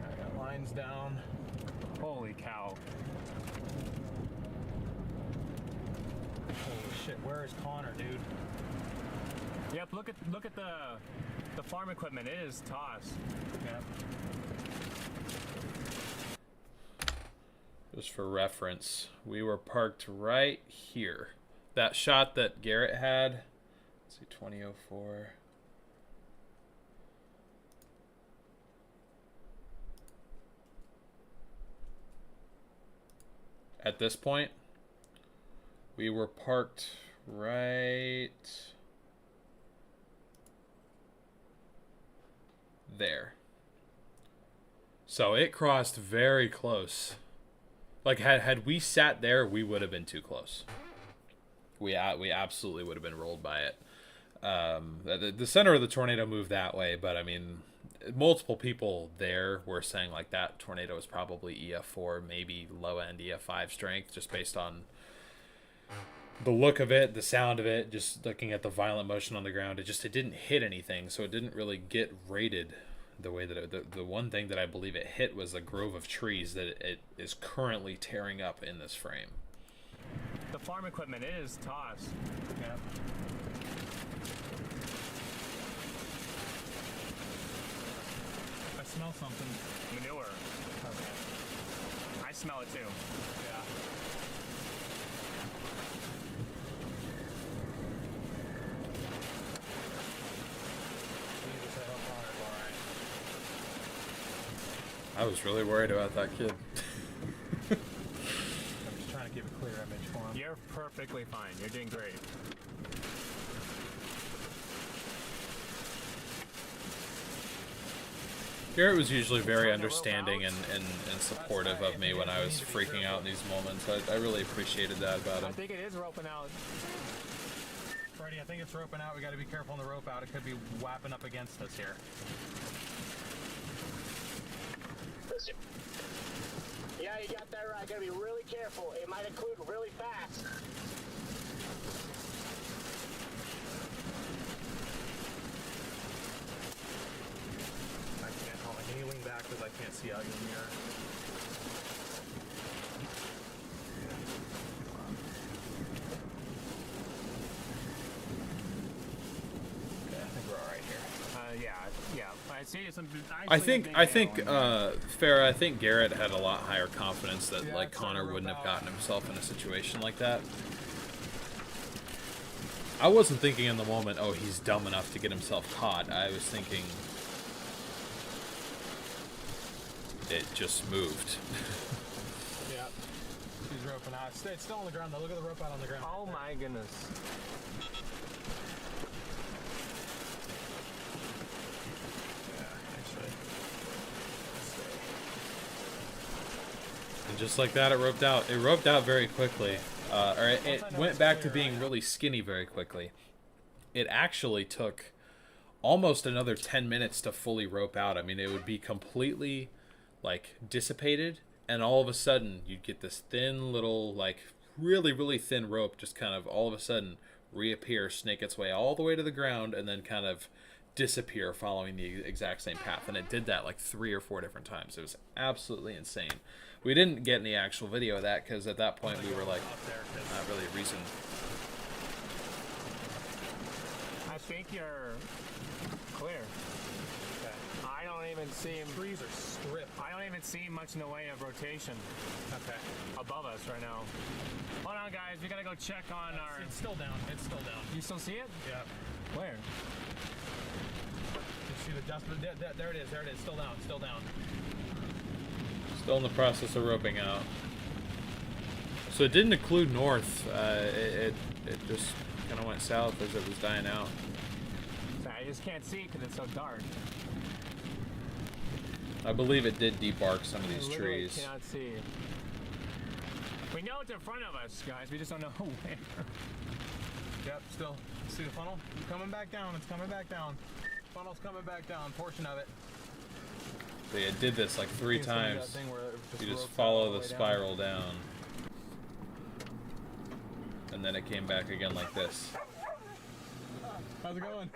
I got lines down. Holy cow. Holy shit, where is Connor, dude? Yep, look at the farm equipment. It is tossed. Yep. just for reference, we were parked right here. That shot that Garrett had, let's see, 2004. At this point, we were parked right there. So it crossed very close. Like had we sat there, we would have been too close. We absolutely would have been rolled by it. The center of the tornado moved that way, but I mean, multiple people there were saying like that tornado was probably EF4, maybe low end EF5 strength, just based on the look of it, the sound of it, just looking at the violent motion on the ground. It didn't hit anything, so it didn't really get rated the way that the one thing that I believe it hit was a grove of trees that it is currently tearing up in this frame. The farm equipment is tossed. Yep. I smell something. Manure. Okay. I smell it too. Yeah. I was really worried about that kid. I'm just trying to give a clear image for him. You're perfectly fine. You're doing great. Garrett was usually very understanding and supportive of me when I was freaking out in these moments. I really appreciated that about I him. think it is roping out. Freddie, I think it's roping out. We got to be careful on the rope out. It could be whapping up against us here. Yeah, you got that right. Gotta be really careful. It might include really fast. I can't. Hold on. Can you lean back because I can't see out your mirror? Okay, I think we're all right here. Yeah. I see some. I think Farrah, I think Garrett had a lot higher confidence that like Connor wouldn't have gotten himself in a situation like that. I wasn't thinking in the moment, oh, he's dumb enough to get himself caught. I was thinking it just moved. Yeah. She's roping out. It's still on the ground though. Look at the rope out on the ground. Oh my goodness. And just like that, it roped out. It roped out very quickly. Or it went back to being really skinny very quickly. It actually took almost another 10 minutes to fully rope out. I mean, it would be completely, like, dissipated, and all of a sudden, you'd get this thin little, like, really, really thin rope just kind of all of a sudden reappear, snake its way all the way to the ground, and then kind of disappear following the exact same path. And it did that like 3 or 4 different times. It was absolutely insane. We didn't get any actual video of that because at that point we were like, not really a reason. I think you're clear. Okay. I don't even see him. Trees are stripped. I don't even haven't seen much in the way of rotation. Okay. Above us right now. Hold on, guys. We gotta go check on our. It's still down. It's still down. You still see it? Yeah. Where? You see the dust? There it is. There it is. Still down. Still down. Still in the process of roping out. So it didn't include north. It just kind of went south as it was dying out. So I just can't see because it's so dark. I believe it did debark some of these I literally trees. cannot see. We know it's in front of us, guys. We just don't know where. Yep. Still. See the funnel? It's coming back down. It's coming back down. Funnel's coming back down. Portion of it. So it did this like 3 It's gonna be that times. thing where it You just ropes out follow all the way down. spiral down. And then it came back again like this. How's it going?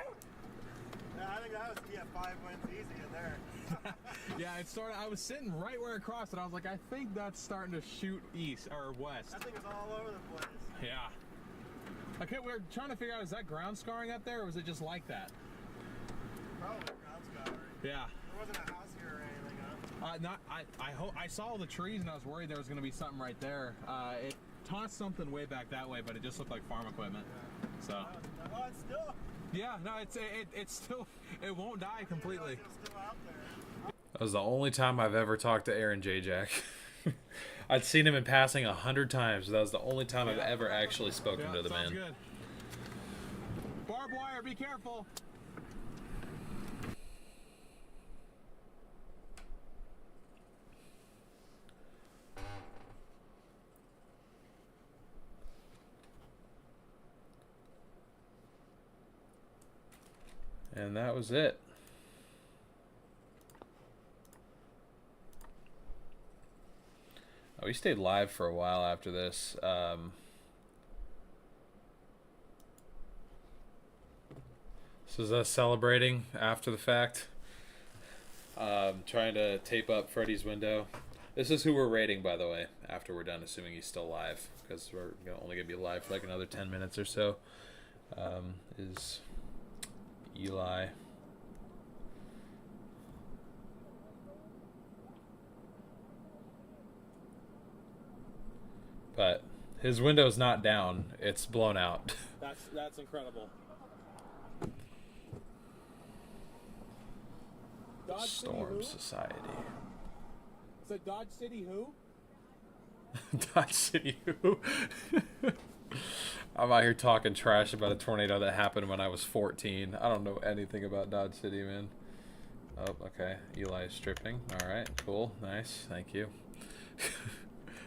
Yeah, I think that was TF5 wins easy in there. Yeah, it started. I was sitting right where it crossed, and I was like, I think that's starting to shoot east or west. That thing was all over the place. Yeah. Okay, we were trying to figure out, is that ground scarring up there, or was it just like that? Probably ground scour. Yeah. There wasn't a house here or anything, huh? I saw all the trees, and I was worried there was going to be something right there. It tossed something way back that way, but it just looked like farm equipment. So. Oh, it's still. Yeah, no, it's still, it won't die completely. It was still out there. That was the only time I've ever talked to Aaron J. Jack. I'd seen him in passing 100 times, but that was the only time I've ever actually spoken to the sounds man. good. Barbed wire, be careful. And that was it. Oh, we stayed live for a while after this. So is us celebrating after the fact. Trying to tape up Freddy's window. This is who we're rating, by the way, after we're done, assuming he's still live, because we're only going to be live for like another 10 minutes or so. Is Eli. But his window's not down, it's blown out. That's incredible. Dodge Storm City Society. who? Is it Dodge City who? Dodge City who? I'm out here talking trash about a tornado that happened when I was 14. I don't know anything about Dodge City, man. Oh, okay. Eli's stripping. Alright, cool. Nice. Thank you.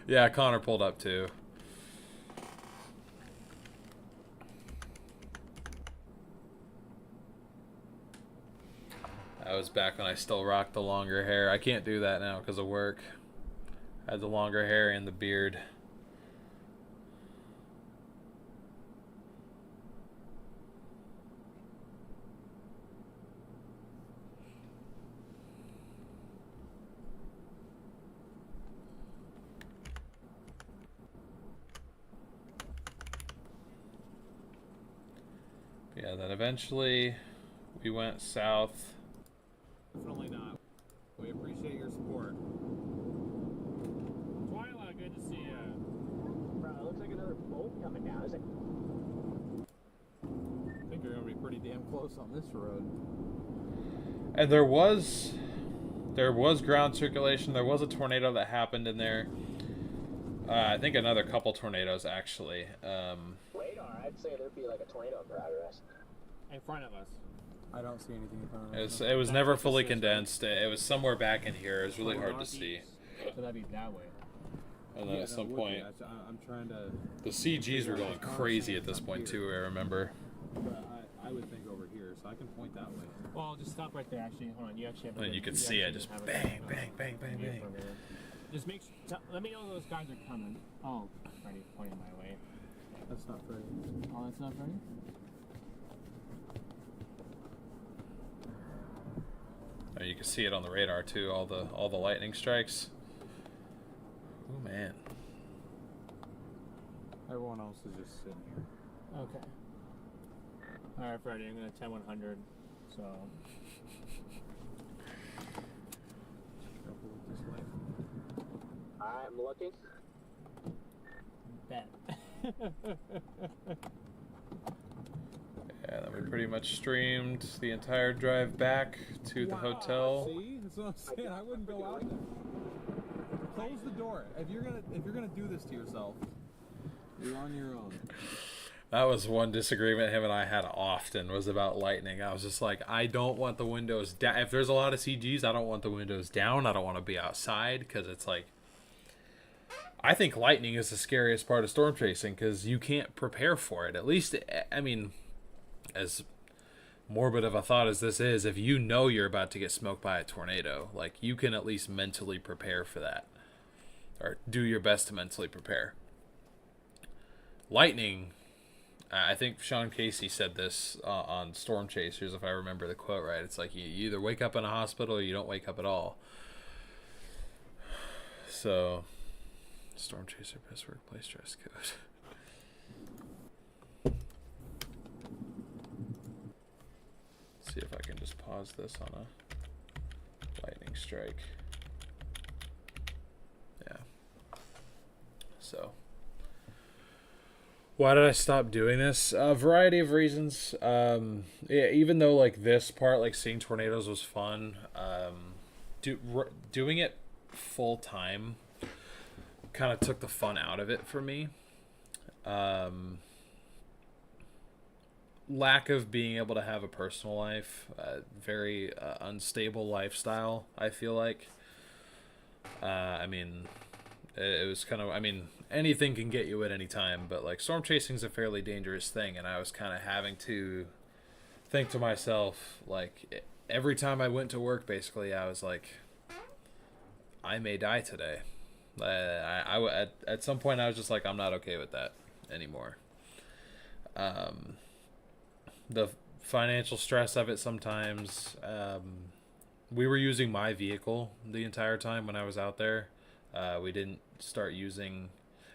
Yeah, Connor pulled up too. That was back when I still rocked the longer hair. I can't do that now because of work. I had the longer hair and the beard. Yeah, then eventually we went south. Definitely not. We appreciate your support. Twyla, good to see you. Bro, it looks like another bolt coming down. Is it? I think you're gonna be pretty damn close on this road. And there was ground circulation. There was a tornado that happened in there. I think another couple tornadoes actually. Radar, I'd say there'd be like a tornado in progress. In front of us. I don't see anything in front of us. It was never fully condensed. It was somewhere back in here. It was really hard to see. So that'd be that way. And then at some point, I'm trying to. the CGs were going crazy at this point too. I remember. But I would think over here, so I can point that way. Well, just stop right there. Actually, hold on. You actually have. And you can see it just bang, bang, bang, bang, bang. Just let me know those guys are coming. Oh, Freddy pointing my way. That's not Freddy. Oh, that's not Freddy. And you can see it on the radar too. All the lightning strikes. Oh man. Everyone else is just sitting here. Okay. All right, Freddy. I'm gonna 10-100. So. This way. I'm looking. Bet. Yeah, then we pretty much streamed the entire drive back to the hotel. See, that's what I'm saying. I wouldn't go out there. Close the door. If you're gonna do this to yourself, you're on your own. That was one disagreement him and I had often, was about lightning. I was just like, I don't want the windows down. If there's a lot of CGs, I don't want the windows down. I don't want to be outside, because it's like, I think lightning is the scariest part of storm chasing, because you can't prepare for it. At least, I mean, as morbid of a thought as this is, if you know you're about to get smoked by a tornado, like, you can at least mentally prepare for that, or do your best to mentally prepare. Lightning, I think Sean Casey said this on Storm Chasers, if I remember the quote right. It's like, you either wake up in a hospital or you don't wake up at all. So, Storm Chaser best workplace dress code. See if I can just pause this on a lightning strike. Yeah. So, why did I stop doing this? A variety of reasons. Yeah, even though like this part, like seeing tornadoes was fun, doing it full time kind of took the fun out of it for me. Lack of being able to have a personal life, very unstable lifestyle, I feel like. I mean, it was kind of, I mean, anything can get you at any time, but like storm chasing is a fairly dangerous thing, and I was kind of having to think to myself, like, every time I went to work, basically, I was like, I may die today. At some point, I was just like, I'm not okay with that anymore. The financial stress of it sometimes. We were using my vehicle the entire time when I was out there. We didn't start using,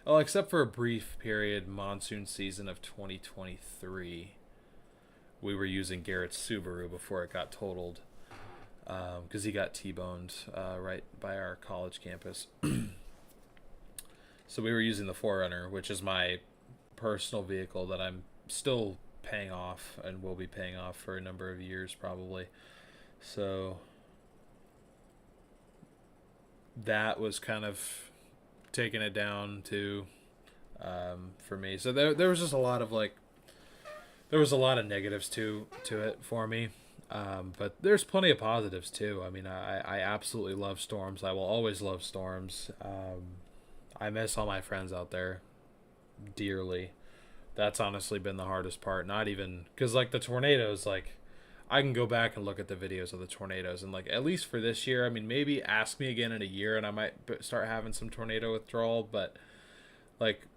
oh, except for a brief period, monsoon season of 2023. We were using Garrett's Subaru before it got totaled, because he got T-boned right by our college campus. So we were using the 4Runner, which is my personal vehicle that I'm still paying off and will be paying off for a number of years probably. So that was kind of taking it down to for me. So there was just a lot of like, there was a lot of negatives to it for me, but there's plenty of positives too. I mean, I absolutely love storms. I will always love storms. I miss all my friends out there dearly. That's honestly been the hardest part. Not even because like the tornadoes, like I can go back and look at the videos of the tornadoes, and like at least for this year, I mean, maybe ask me again in a year and I might start having some tornado withdrawal, but like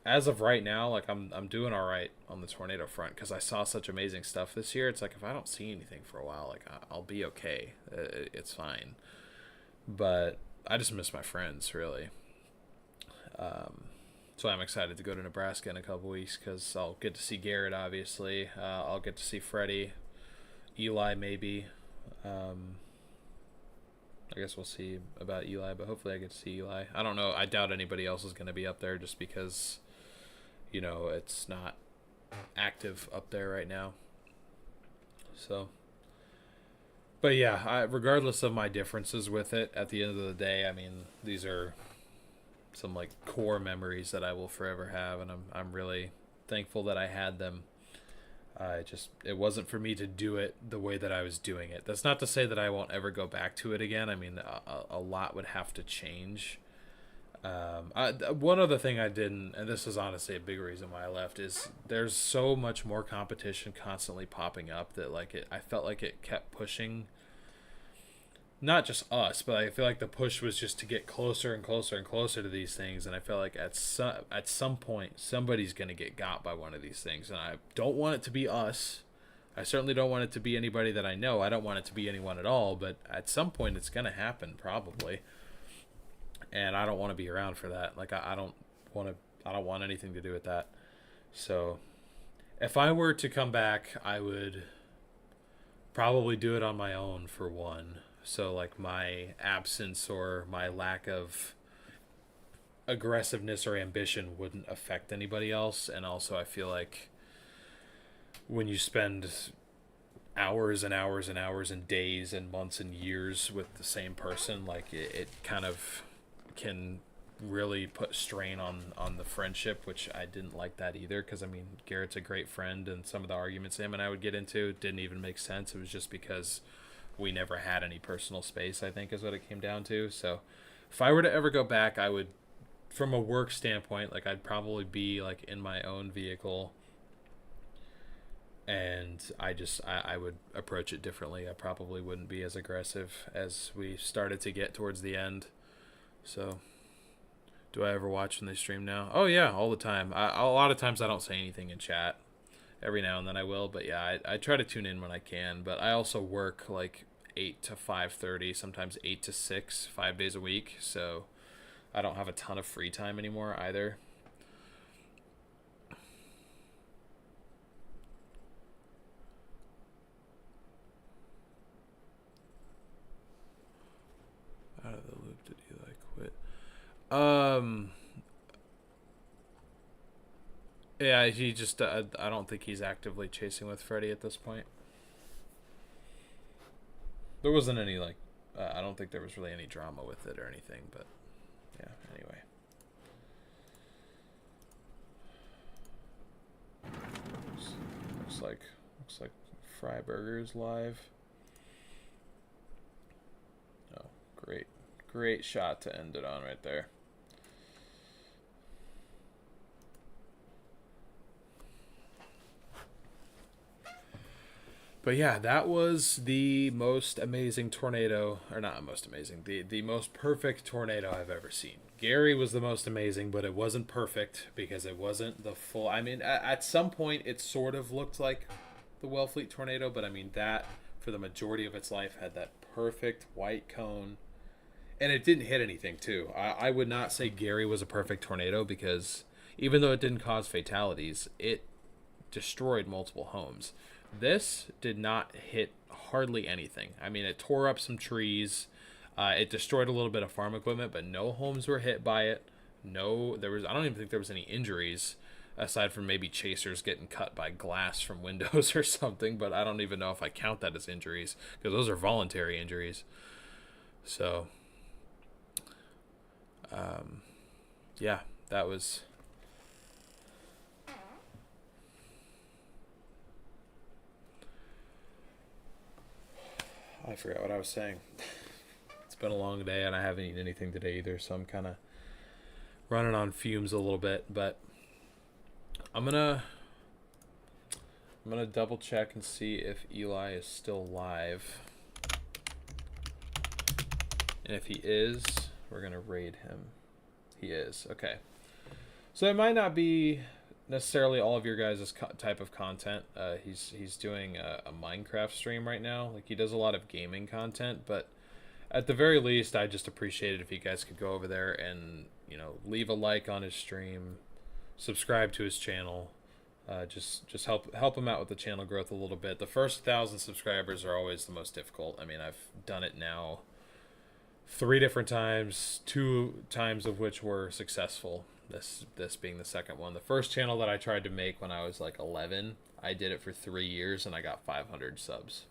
as of right now, like I'm doing all right on the tornado front because I saw such amazing stuff this year. It's like if I don't see anything for a while, like I'll be okay. It's fine. But I just miss my friends, really. So I'm excited to go to Nebraska in a couple weeks because I'll get to see Garrett, obviously. I'll get to see Freddie, Eli, maybe. I guess we'll see about Eli, but hopefully I get to see Eli. I don't know. I doubt anybody else is going to be up there just because, you know, it's not active up there right now. So, but yeah, regardless of my differences with it, at the end of the day, I mean, these are some like core memories that I will forever have, and I'm really thankful that I had them. It wasn't for me to do it the way that I was doing it. That's not to say that I won't ever go back to it again. I mean, a lot would have to change. One other thing I didn't, and this is honestly a big reason why I left, is there's so much more competition constantly popping up that like I felt like it kept pushing. Not just us, but I feel like the push was just to get closer and closer and closer to these things, and I feel like at some point somebody's going to get got by one of these things, and I don't want it to be us. I certainly don't want it to be anybody that I know. I don't want it to be anyone at all, but at some point it's going to happen probably, and I don't want to be around for that. Like I don't want anything to do with that. So if I were to come back, I would probably do it on my own for one. So like my absence or my lack of aggressiveness or ambition wouldn't affect anybody else. And also, I feel like when you spend hours and hours and hours and days and months and years with the same person, like it kind of can really put strain on the friendship, which I didn't like that either, because I mean, Garrett's a great friend, and some of the arguments him and I would get into didn't even make sense. It was just because we never had any personal space, I think, is what it came down to. So if I were to ever go back, I would, from a work standpoint, like I'd probably be like in my own vehicle, and I would approach it differently. I probably wouldn't be as aggressive as we started to get towards the end. So do I ever watch when they stream now? Oh yeah, all the time. A lot of times I don't say anything in chat. Every now and then I will, but yeah, I try to tune in when I can. But I also work like 8 to 5:30, sometimes 8 to 6, 5 days a week. So I don't have a ton of free time anymore either. Out of the loop, did Eli quit? Yeah, he just, I don't think he's actively chasing with Freddy at this point. There wasn't any, like, I don't think there was really any drama with it or anything, but yeah, anyway. Looks like Freiburger's live. Oh, great shot to end it on right there. But yeah, that was the most amazing tornado, or not most amazing, the most perfect tornado I've ever seen. Gary was the most amazing, but it wasn't perfect because it wasn't the full. I mean, at some point it sort of looked like the Wellfleet tornado, but I mean, that for the majority of its life had that perfect white cone, and it didn't hit anything too. I would not say Gary was a perfect tornado, because even though it didn't cause fatalities, it destroyed multiple homes. This did not hit hardly anything. I mean, it tore up some trees. It destroyed a little bit of farm equipment, but no homes were hit by it. I don't even think there was any injuries, aside from maybe chasers getting cut by glass from windows or something, but I don't even know if I count that as injuries, because those are voluntary injuries. So, yeah, that was... I forgot what I was saying. It's been a long day, and I haven't eaten anything today either, so I'm kind of running on fumes a little bit. But I'm gonna double check and see if Eli is still live. And if he is, we're gonna raid him. He is. Okay. So it might not be necessarily all of your guys' type of content. He's doing a Minecraft stream right now. Like, he does a lot of gaming content, but at the very least, I just appreciate it if you guys could go over there and, you know, leave a like on his stream, subscribe to his channel, just help him out with the channel growth a little bit. The first 1,000 subscribers are always the most difficult. I mean, I've done it now 3 different times, 2 times of which were successful. This being the second one. The first channel that I tried to make when I was like 11, I did it for 3 years and I got 500 subs.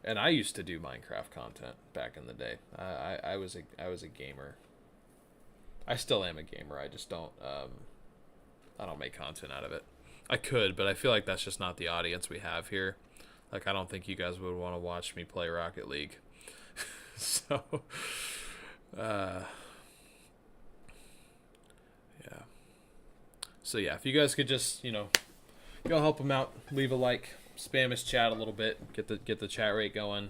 And I used to do Minecraft content back in the day. I was a gamer. I still am a gamer. I just don't I don't make content out of it. I could, but I feel like that's just not the audience we have here. Like, I don't think you guys would want to watch me play Rocket League. So So yeah, if you guys could just, you know, go help him out, leave a like, spam his chat a little bit, get the chat rate going.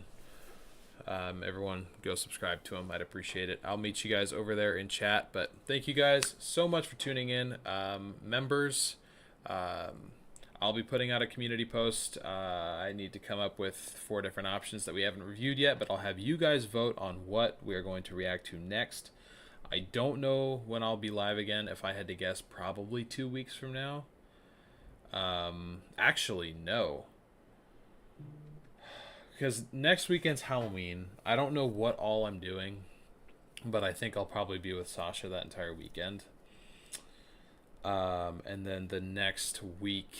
Everyone go subscribe to him. I'd appreciate it. I'll meet you guys over there in chat. But thank you guys so much for tuning in. Members, I'll be putting out a community post. I need to come up with 4 different options that we haven't reviewed yet, but I'll have you guys vote on what we are going to react to next. I don't know when I'll be live again. If I had to guess, probably 2 weeks from now. Actually, no. Because next weekend's Halloween. I don't know what all I'm doing but I think I'll probably be with Sasha that entire weekend. And then the next week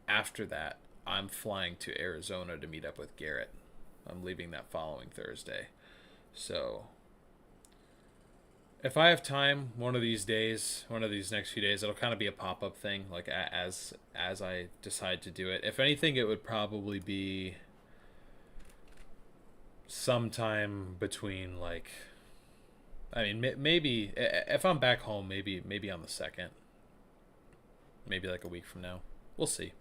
after that, I'm flying to Arizona to meet up with Garrett. I'm leaving that following Thursday. So if I have time one of these days, one of these next few days, it'll kind of be a pop-up thing, like as I decide to do it. If anything, it would probably be sometime between, like, I mean, maybe if I'm back home, maybe on the 2nd. Maybe like a week from now. We'll see.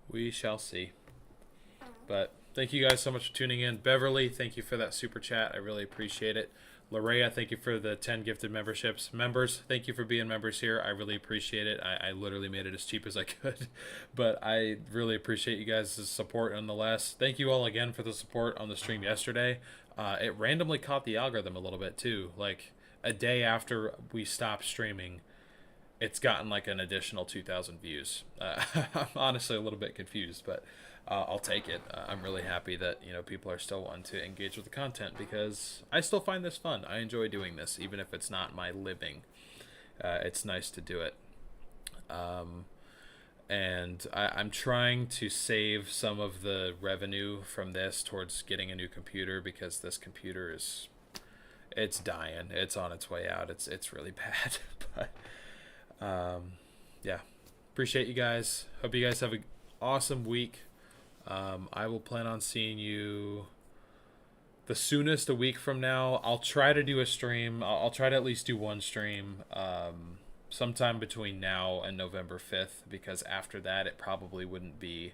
We shall see. But thank you guys so much for tuning in. Beverly, thank you for that super chat. I really appreciate it. Larea, thank you for the 10 gifted memberships. Members, thank you for being members here. I really appreciate it. I literally made it as cheap as I could. But I really appreciate you guys' support nonetheless. Thank you all again for the support on the stream yesterday. It randomly caught the algorithm a little bit too. Like a day after we stopped streaming, it's gotten like an additional 2,000 views. I'm honestly a little bit confused, but I'll take it. I'm really happy that, you know, people are still wanting to engage with the content because I still find this fun. I enjoy doing this, even if it's not my living. It's nice to do it. And I'm trying to save some of the revenue from this towards getting a new computer because this computer it's dying. It's on its way out. It's really bad. But yeah, appreciate you guys. Hope you guys have an awesome week. I will plan on seeing you the soonest a week from now. I'll try to do a stream. I'll try to at least do one stream sometime between now and November 5th, because after that it probably wouldn't be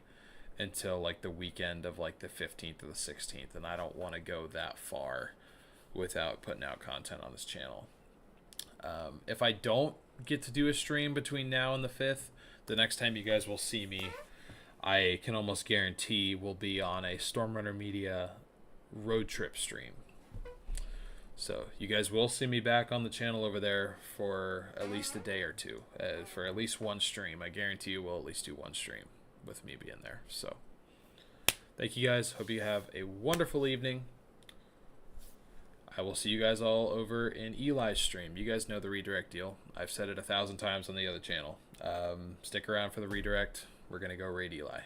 until like the weekend of like the 15th or the 16th, and I don't want to go that far without putting out content on this channel. If I don't get to do a stream between now and the 5th, the next time you guys will see me, I can almost guarantee will be on a Stormrunner Media road trip stream. So you guys will see me back on the channel over there for at least a day or two, for at least one stream. I guarantee you we'll at least do one stream with me being there. So thank you guys. Hope you have a wonderful evening. I will see you guys all over in Eli's stream. You guys know the redirect deal. I've said it 1,000 times on the other channel. Stick around for the redirect. We're going to go raid Eli.